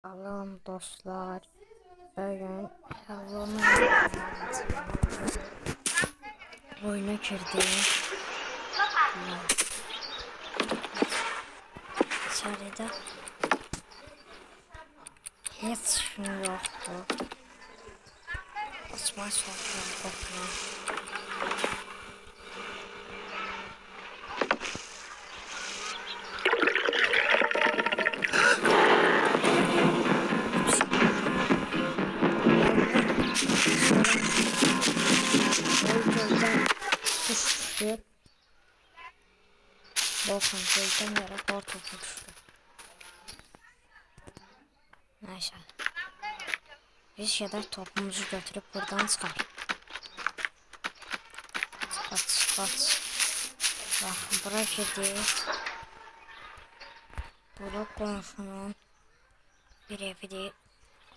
Salam dostlar. Bugün Halloween oyuna girdim. İçeride hiç şey yoktu. Açma sokağım kapını. Düştü. Bakın gölden yere kar topu düştü. Neyse. Biz kadar topumuzu götürüp buradan çıkar. Kaç. Bakın buraya girdik. Burada komşunun bir evi değil.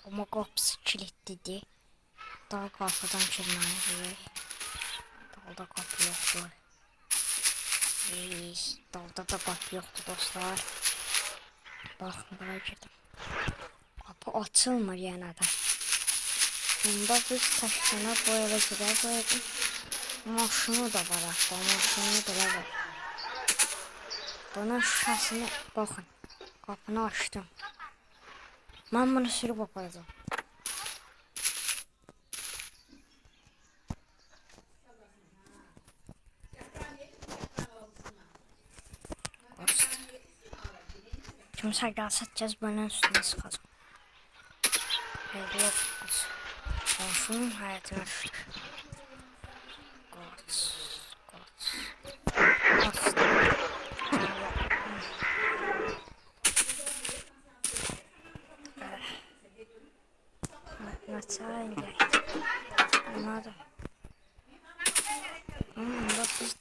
Ama kapısı kilitliydi. Daha kapıdan girmeliyiz. Dalda kapı yoktu. Dalda da kapı yoktu dostlar. Bakın buraya girdim. Kapı açılmır yine de. Bunda biz taşına boyalı gidelim. Maşını da var hatta. Maşını da var. Bunun şişesine bakın. Kapını açtım. Ben bunu sürüp aparacağım. Kimse gelse cezbenin üstüne sıkacağım. Yok. Komşunun hayatına düştük. Kaç. Açayım gel. Anladım. Bak biz...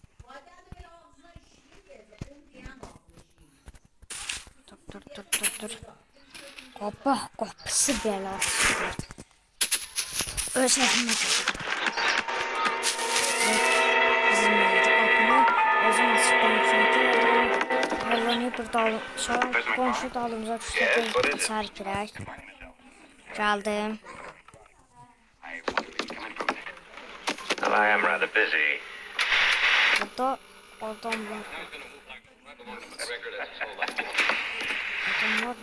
Dur. Kapısı bela. Özledim. Bizim evde kapını özüm açıklam çünkü Halloween'i burada alın. Sonra komşu dalımıza düştü. İçeri girək. Geldim. I am rather busy. Burada adamlar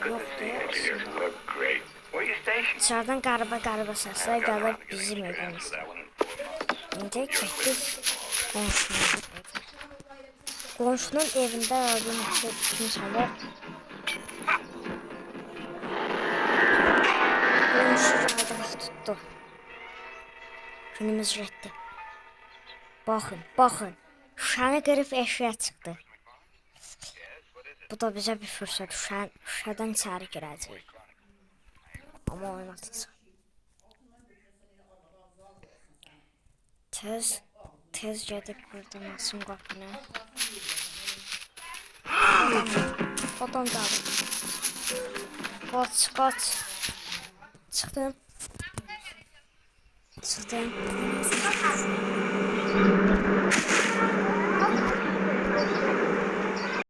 yok diye aslında. Look great. Where you stationed? Dışarıdan qaraba səslər gəlir bizim evimizdə. İndi getdik qonşunun evine. Qonşunun evində öldüyüm kimsə var. Qonşu radıq tutdu. Günümüz reddi. Baxın. Şüşəni qırıb eşiyə çıxdı. Bu da bizə bir fürsət. Şüşədən içəri girəcəyik. Ama oynatacaq. Tez gedib buradan açım qapını. Adam gəldi. Qaç. Çıxdım.